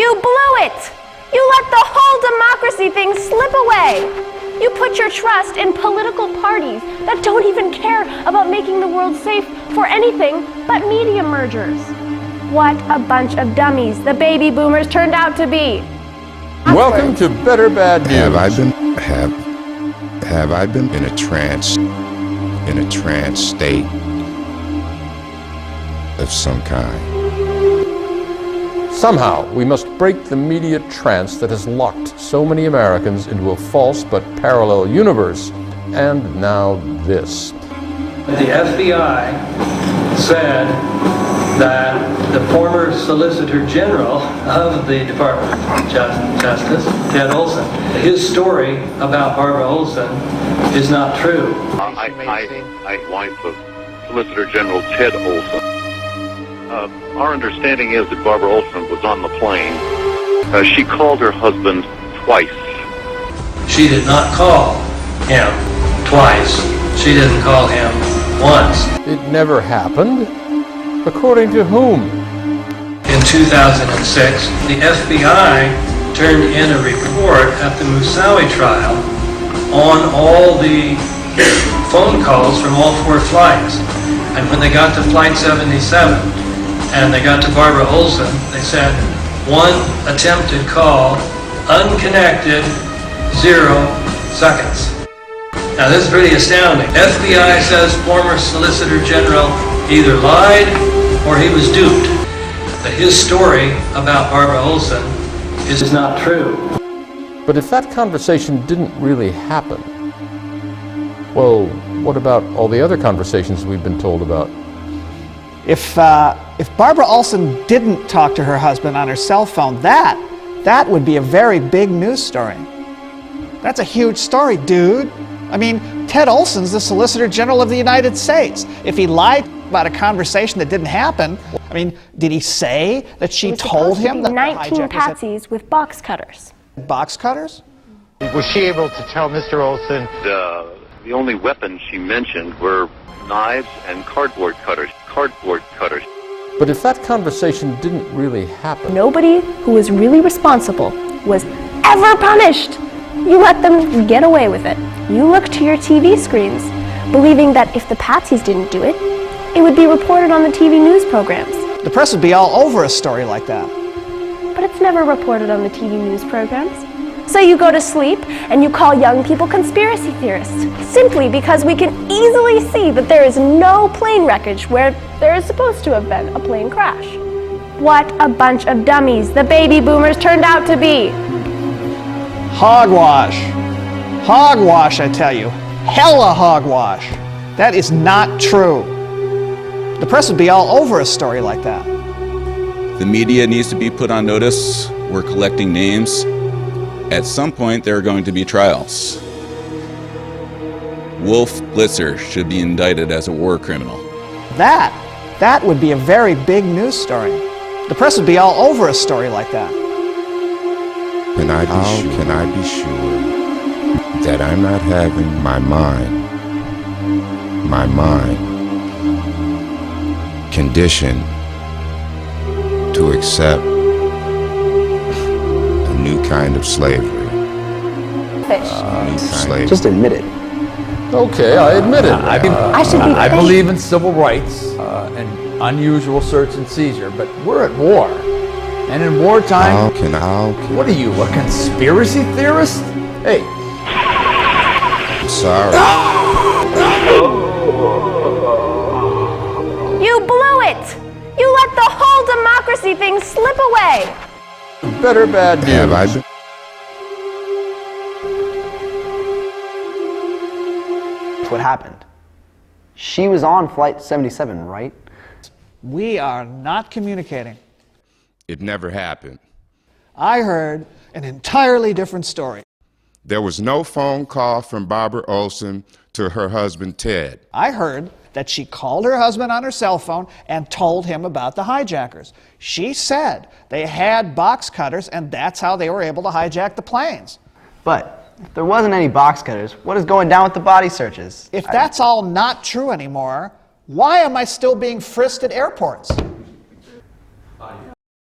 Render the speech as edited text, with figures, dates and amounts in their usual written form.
You blew it! You let the whole democracy thing slip away! You put your trust in political parties that don't even care about making the world safe for anything but media mergers. What a bunch of dummies the baby boomers turned out to be. Welcome to BetterBadNews. Have I been in a trance state of some kind? Somehow, we must break the media trance that has locked so many Americans into a false but parallel universe. And now this. The FBI said that the former Solicitor General of the Department of Justice, Ted Olson, his story about Barbara Olson is not true. I wife of Solicitor General Ted Olson. Our understanding is that Barbara Olson was on the plane. She called her husband twice. She did not call him twice. She didn't call him once. It never happened. According to whom? In 2006, the FBI turned in a report at the Moussaoui trial on all the phone calls from all 4 flights. And when they got to Flight 77, and they got to Barbara Olson, they said, 1 attempted call, unconnected, 0 seconds. Now this is pretty astounding. FBI says former Solicitor General either lied or he was duped. That his story about Barbara Olson is not true. But if that conversation didn't really happen, well, what about all the other conversations we've been told about? If Barbara Olson didn't talk to her husband on her cell phone, that would be a very big news story. That's a huge story, dude. I mean, Ted Olson's the Solicitor General of the United States. If he lied about a conversation that didn't happen, I mean, did he say that she told him that 19 patsies with box cutters. Box cutters? Was she able to tell Mr. Olson? The only weapons she mentioned were knives and cardboard cutters. But if that conversation didn't really happen... Nobody who was really responsible was ever punished. You let them get away with it. You look to your TV screens, believing that if the patsies didn't do it, it would be reported on the TV news programs. The press would be all over a story like that. But it's never reported on the TV news programs. So you go to sleep and you call young people conspiracy theorists, simply because we can easily see that there is no plane wreckage where there is supposed to have been a plane crash. What a bunch of dummies the baby boomers turned out to be. Hogwash. Hogwash, I tell you. Hella hogwash. That is not true. The press would be all over a story like that. The media needs to be put on notice. We're collecting names. At some point, there are going to be trials. Wolf Blitzer should be indicted as a war criminal. That would be a very big news story. The press would be to over a story like that. Can I be sure that I'm not having my mind conditioned to accept a new kind of slavery? Just admit it. Okay, I admit it. I believe in civil rights and unusual search and seizure, but we're at war. And in wartime, what are you, a conspiracy theorist? Hey. Sorry. You blew it! You let the whole democracy thing slip away! BetterBadNews. Have I been? That's what happened. She was on Flight 77, right? We are not communicating. It never happened. I heard an entirely different story. There was no phone call from Barbara Olson to her husband, Ted. I heard that she called her husband on her cell phone and told him about the hijackers. She said they had box cutters and that's how they were able to hijack the planes. But if there wasn't any box cutters, what is going down with the body searches? If that's all not true anymore, why am I still being frisked at airports?